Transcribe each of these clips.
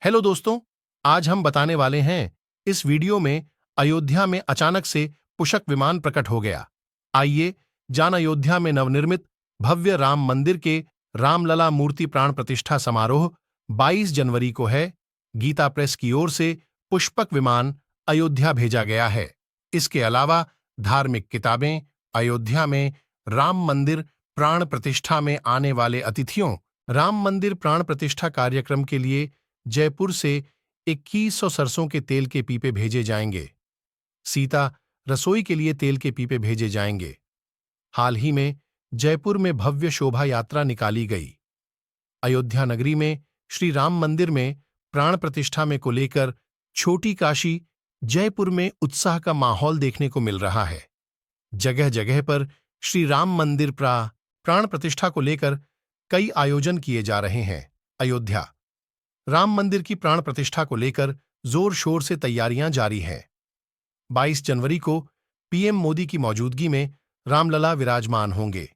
Hello दोस्तों, आज हम बताने वाले हैं इस वीडियो में अयोध्या में अचानक से पुष्पक विमान प्रकट हो गया। आइए जान अयोध्या में नवनिर्मित भव्य राम मंदिर के रामलला मूर्ति प्राण प्रतिष्ठा समारोह 22 जनवरी को है। गीता प्रेस की ओर से पुष्पक विमान अयोध्या भेजा गया है। इसके अलावा धार्मिक किताबें, अयोध्या में राम मंदिर प्राण प्रतिष्ठा में आने वाले अतिथियों, राम मंदिर प्राण प्रतिष्ठा कार्यक्रम के लिए जयपुर से 2100 सरसों के तेल के पीपे भेजे जाएंगे। सीता रसोई के लिए तेल के पीपे भेजे जाएंगे। हाल ही में जयपुर में भव्य शोभा यात्रा निकाली गई। अयोध्या नगरी में श्री राम मंदिर में प्राण प्रतिष्ठा में को लेकर छोटी काशी जयपुर में उत्साह का माहौल देखने को मिल रहा है। जगह जगह पर श्री राम मंदिर प्राण प्रतिष्ठा को लेकर कई आयोजन किए जा रहे हैं। अयोध्या राम मंदिर की प्राण प्रतिष्ठा को लेकर जोर शोर से तैयारियां जारी हैं। 22 जनवरी को पीएम मोदी की मौजूदगी में रामलला विराजमान होंगे।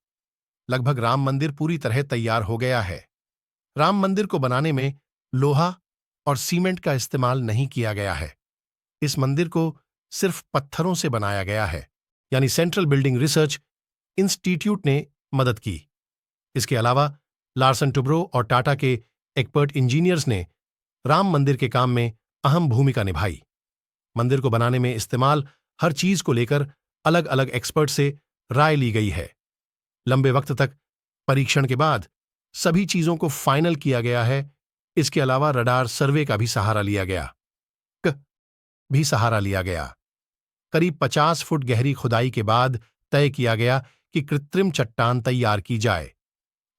लगभग राम मंदिर पूरी तरह तैयार हो गया है। राम मंदिर को बनाने में लोहा और सीमेंट का इस्तेमाल नहीं किया गया है। इस मंदिर को सिर्फ पत्थरों से बनाया गया है, यानी सेंट्रल बिल्डिंग रिसर्च इंस्टीट्यूट ने मदद की। इसके अलावा लार्सन टुब्रो और टाटा के एक्सपर्ट इंजीनियर्स ने राम मंदिर के काम में अहम भूमिका निभाई। मंदिर को बनाने में इस्तेमाल हर चीज को लेकर अलग अलग एक्सपर्ट से राय ली गई है। लंबे वक्त तक परीक्षण के बाद सभी चीजों को फाइनल किया गया है। इसके अलावा रडार सर्वे का भी सहारा लिया गया। करीब 50 फुट गहरी खुदाई के बाद तय किया गया कि कृत्रिम चट्टान तैयार की जाए।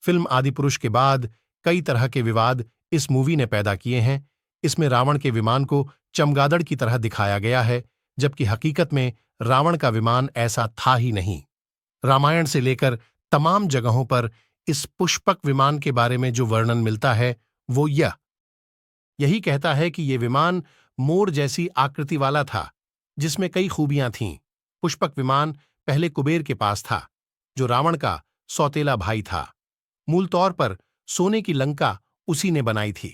फिल्म आदिपुरुष के बाद कई तरह के विवाद इस मूवी ने पैदा किए हैं। इसमें रावण के विमान को चमगादड़ की तरह दिखाया गया है, जबकि हकीकत में रावण का विमान ऐसा था ही नहीं। रामायण से लेकर तमाम जगहों पर इस पुष्पक विमान के बारे में जो वर्णन मिलता है वो यही कहता है कि ये विमान मोर जैसी आकृति वाला था, जिसमें कई खूबियां थीं। पुष्पक विमान पहले कुबेर के पास था, जो रावण का सौतेला भाई था। मूल तौर पर सोने की लंका उसी ने बनाई थी।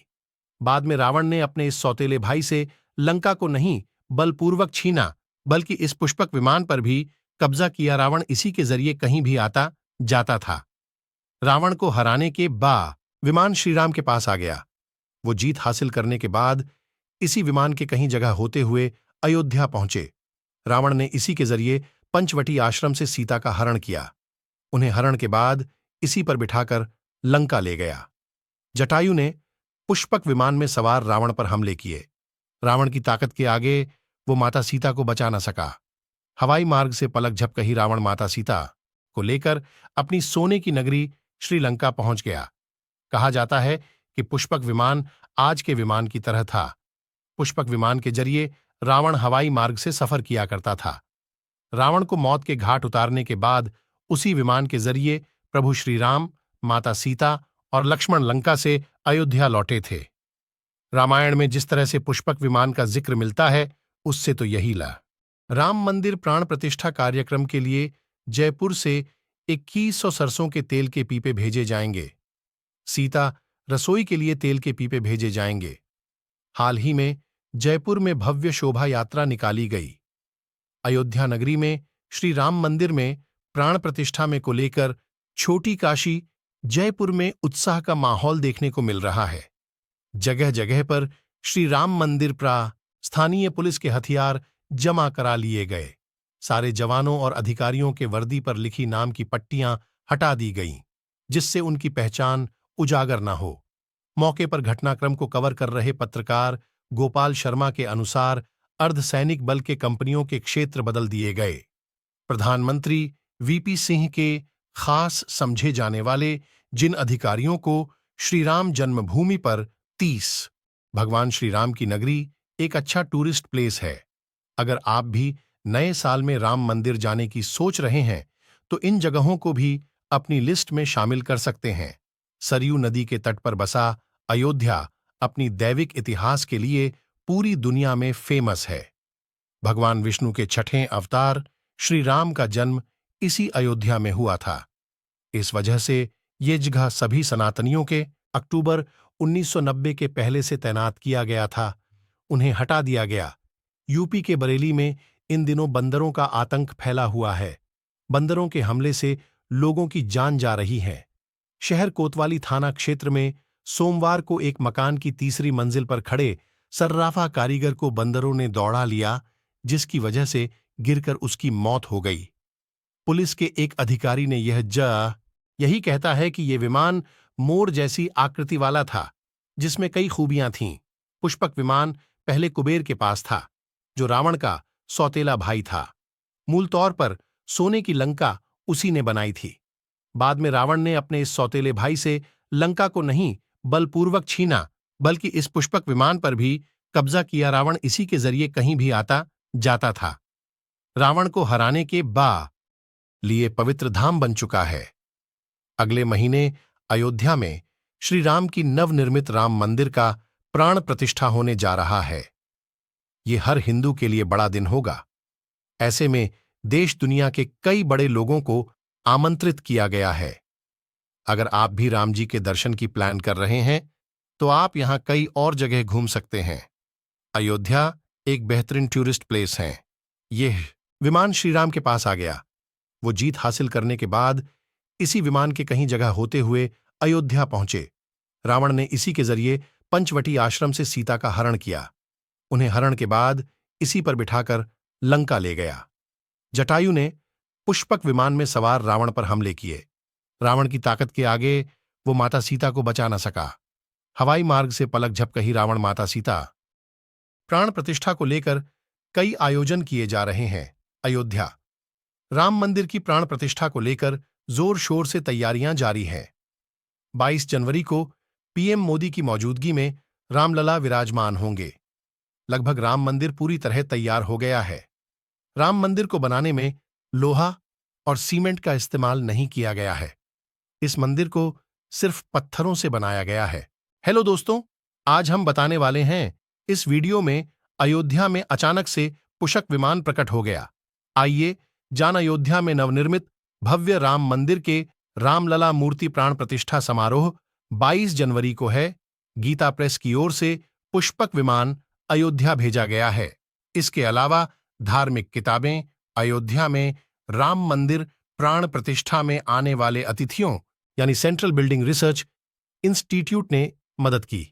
बाद में रावण ने अपने इस सौतेले भाई से लंका को नहीं बलपूर्वक छीना, बल्कि इस पुष्पक विमान पर भी कब्जा किया। रावण इसी के जरिए कहीं भी आता जाता था। रावण को हराने के बाद विमान श्रीराम के पास आ गया। वो जीत हासिल करने के बाद इसी विमान के कहीं जगह होते हुए अयोध्या पहुंचे। रावण ने इसी के जरिए पंचवटी आश्रम से सीता का हरण किया। उन्हें हरण के बाद इसी पर बिठाकर लंका ले गया। जटायु ने पुष्पक विमान में सवार रावण पर हमले किए। रावण की ताकत के आगे वो माता सीता को बचा न सका। हवाई मार्ग से पलक झपकते ही रावण माता सीता को लेकर अपनी सोने की नगरी श्रीलंका पहुंच गया। कहा जाता है कि पुष्पक विमान आज के विमान की तरह था। पुष्पक विमान के जरिए रावण हवाई मार्ग से सफर किया करता था। रावण को मौत के घाट उतारने के बाद उसी विमान के जरिए प्रभु श्रीराम, माता सीता और लक्ष्मण लंका से अयोध्या लौटे थे। रामायण में जिस तरह से पुष्पक विमान का जिक्र मिलता है, उससे तो यही ला। राम मंदिर प्राण प्रतिष्ठा कार्यक्रम के लिए जयपुर से 2100 सरसों के तेल के पीपे भेजे जाएंगे। सीता रसोई के लिए तेल के पीपे भेजे जाएंगे। हाल ही में जयपुर में भव्य शोभा यात्रा निकाली गई। अयोध्या नगरी में श्री राम मंदिर में प्राण प्रतिष्ठा में को लेकर छोटी काशी जयपुर में उत्साह का माहौल देखने को मिल रहा है। जगह जगह पर श्री राम मंदिर स्थानीय पुलिस के हथियार जमा करा लिए गए। सारे जवानों और अधिकारियों के वर्दी पर लिखी नाम की पट्टियां हटा दी गईं, जिससे उनकी पहचान उजागर न हो। मौके पर घटनाक्रम को कवर कर रहे पत्रकार गोपाल शर्मा के अनुसार अर्धसैनिक बल के कंपनियों के क्षेत्र बदल दिए गए। प्रधानमंत्री वीपी सिंह के खास समझे जाने वाले जिन अधिकारियों को श्रीराम जन्मभूमि पर 30 भगवान श्रीराम की नगरी एक अच्छा टूरिस्ट प्लेस है। अगर आप भी नए साल में राम मंदिर जाने की सोच रहे हैं तो इन जगहों को भी अपनी लिस्ट में शामिल कर सकते हैं। सरयू नदी के तट पर बसा अयोध्या अपनी दैविक इतिहास के लिए पूरी दुनिया में फेमस है। भगवान विष्णु के छठें अवतार श्री राम का जन्म इसी अयोध्या में हुआ था। इस वजह से ये जगह सभी सनातनियों के अक्टूबर 1990 के पहले से तैनात किया गया था, उन्हें हटा दिया गया। यूपी के बरेली में इन दिनों बंदरों का आतंक फैला हुआ है। बंदरों के हमले से लोगों की जान जा रही है। शहर कोतवाली थाना क्षेत्र में सोमवार को एक मकान की तीसरी मंजिल पर खड़े सर्राफा कारीगर को बंदरों ने दौड़ा लिया, जिसकी वजह से गिरकर उसकी मौत हो गई। पुलिस के एक अधिकारी ने यही कहता है कि यह विमान मोर जैसी आकृति वाला था, जिसमें कई खूबियां थीं। पुष्पक विमान पहले कुबेर के पास था, जो रावण का सौतेला भाई था। मूल तौर पर सोने की लंका उसी ने बनाई थी। बाद में रावण ने अपने इस सौतेले भाई से लंका को नहीं बलपूर्वक छीना, बल्कि इस पुष्पक विमान पर भी कब्जा किया। रावण इसी के जरिए कहीं भी आता जाता था। रावण को हराने के लिए पवित्र धाम बन चुका है। अगले महीने अयोध्या में श्री राम की नवनिर्मित राम मंदिर का प्राण प्रतिष्ठा होने जा रहा है। ये हर हिंदू के लिए बड़ा दिन होगा। ऐसे में देश दुनिया के कई बड़े लोगों को आमंत्रित किया गया है। अगर आप भी राम जी के दर्शन की प्लान कर रहे हैं, तो आप यहां कई और जगह घूम सकते हैं। अयोध्या एक बेहतरीन टूरिस्ट प्लेस है। यह विमान श्रीराम के पास आ गया। वो जीत हासिल करने के बाद इसी विमान के कहीं जगह होते हुए अयोध्या पहुंचे। रावण ने इसी के जरिए पंचवटी आश्रम से सीता का हरण किया। उन्हें हरण के बाद इसी पर बिठाकर लंका ले गया। जटायु ने पुष्पक विमान में सवार रावण पर हमले किए। रावण की ताकत के आगे वो माता सीता को बचा न सका। हवाई मार्ग से पलक झपकही रावण माता सीता। प्राण प्रतिष्ठा को लेकर कई आयोजन किए जा रहे हैं। अयोध्या राम मंदिर की प्राण प्रतिष्ठा को लेकर जोर शोर से तैयारियां जारी हैं। 22 जनवरी को पीएम मोदी की मौजूदगी में रामलला विराजमान होंगे। लगभग राम मंदिर पूरी तरह तैयार हो गया है। राम मंदिर को बनाने में लोहा और सीमेंट का इस्तेमाल नहीं किया गया है। इस मंदिर को सिर्फ पत्थरों से बनाया गया है। हेलो दोस्तों, आज हम बताने वाले हैं इस वीडियो में अयोध्या में अचानक से पुष्पक विमान प्रकट हो गया। आइए जान अयोध्या में नवनिर्मित भव्य राम मंदिर के रामलला मूर्ति प्राण प्रतिष्ठा समारोह 22 जनवरी को है। गीता प्रेस की ओर से पुष्पक विमान अयोध्या भेजा गया है। इसके अलावा धार्मिक किताबें, अयोध्या में राम मंदिर प्राण प्रतिष्ठा में आने वाले अतिथियों यानी सेंट्रल बिल्डिंग रिसर्च इंस्टीट्यूट ने मदद की।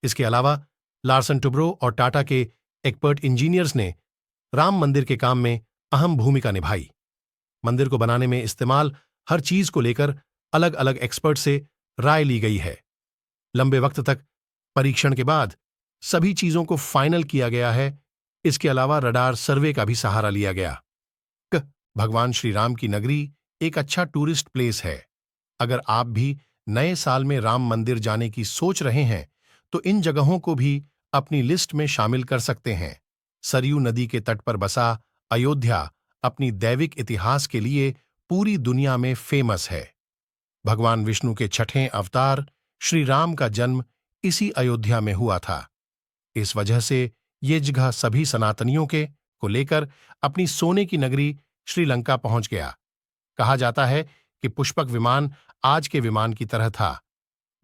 इसके अलावा लार्सन टुब्रो और टाटा के एक्सपर्ट इंजीनियर्स ने राम मंदिर के काम में अहम भूमिका निभाई। मंदिर को बनाने में इस्तेमाल हर चीज को लेकर अलग अलग एक्सपर्ट से राय ली गई है। लंबे वक्त तक परीक्षण के बाद सभी चीजों को फाइनल किया गया है। इसके अलावा रडार सर्वे का भी सहारा लिया गया। भगवान श्री राम की नगरी एक अच्छा टूरिस्ट प्लेस है। अगर आप भी नए साल में राम मंदिर जाने की सोच रहे हैं, तो इन जगहों को भी अपनी लिस्ट में शामिल कर सकते हैं। सरयू नदी के तट पर बसा अयोध्या अपनी दैविक इतिहास के लिए पूरी दुनिया में फेमस है। भगवान विष्णु के छठें अवतार श्री राम का जन्म इसी अयोध्या में हुआ था। इस वजह से ये जगह सभी सनातनियों के को लेकर अपनी सोने की नगरी श्रीलंका पहुंच गया। कहा जाता है कि पुष्पक विमान आज के विमान की तरह था।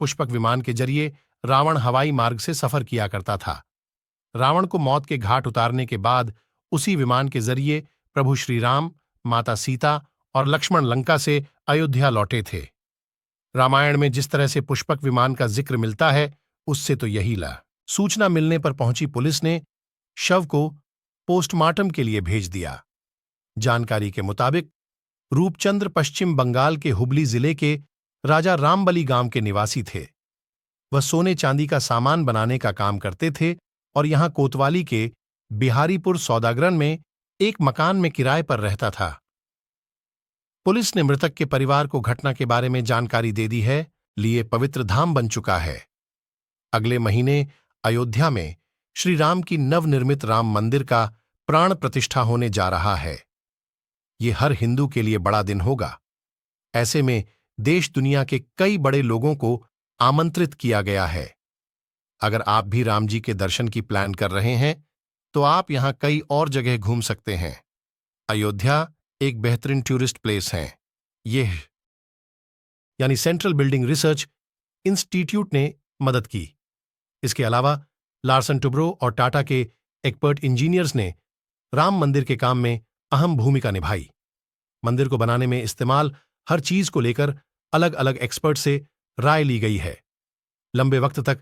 पुष्पक विमान के जरिए रावण हवाई मार्ग से सफर किया करता था। रावण को मौत के घाट उतारने के बाद उसी विमान के जरिए प्रभु श्री राम, माता सीता और लक्ष्मण लंका से अयोध्या लौटे थे। रामायण में जिस तरह से पुष्पक विमान का जिक्र मिलता है, उससे तो यही ला। सूचना मिलने पर पहुंची पुलिस ने शव को पोस्टमार्टम के लिए भेज दिया। जानकारी के मुताबिक रूपचंद्र पश्चिम बंगाल के हुबली जिले के राजा रामबली गांव के निवासी थे। वह सोने चांदी का सामान बनाने का काम करते थे और यहां कोतवाली के बिहारीपुर सौदागरन में एक मकान में किराए पर रहता था। पुलिस ने मृतक के परिवार को घटना के बारे में जानकारी दे दी है। लिए पवित्र धाम बन चुका है। अगले महीने अयोध्या में श्री राम की नवनिर्मित राम मंदिर का प्राण प्रतिष्ठा होने जा रहा है। ये हर हिंदू के लिए बड़ा दिन होगा। ऐसे में देश दुनिया के कई बड़े लोगों को आमंत्रित किया गया है। अगर आप भी राम जी के दर्शन की प्लान कर रहे हैं, तो आप यहां कई और जगह घूम सकते हैं। अयोध्या एक बेहतरीन टूरिस्ट प्लेस है। यह यानी सेंट्रल बिल्डिंग रिसर्च इंस्टीट्यूट ने मदद की। इसके अलावा लार्सन टुब्रो और टाटा के एक्सपर्ट इंजीनियर्स ने राम मंदिर के काम में अहम भूमिका निभाई। मंदिर को बनाने में इस्तेमाल हर चीज को लेकर अलग अलग एक्सपर्ट से राय ली गई है। लंबे वक्त तक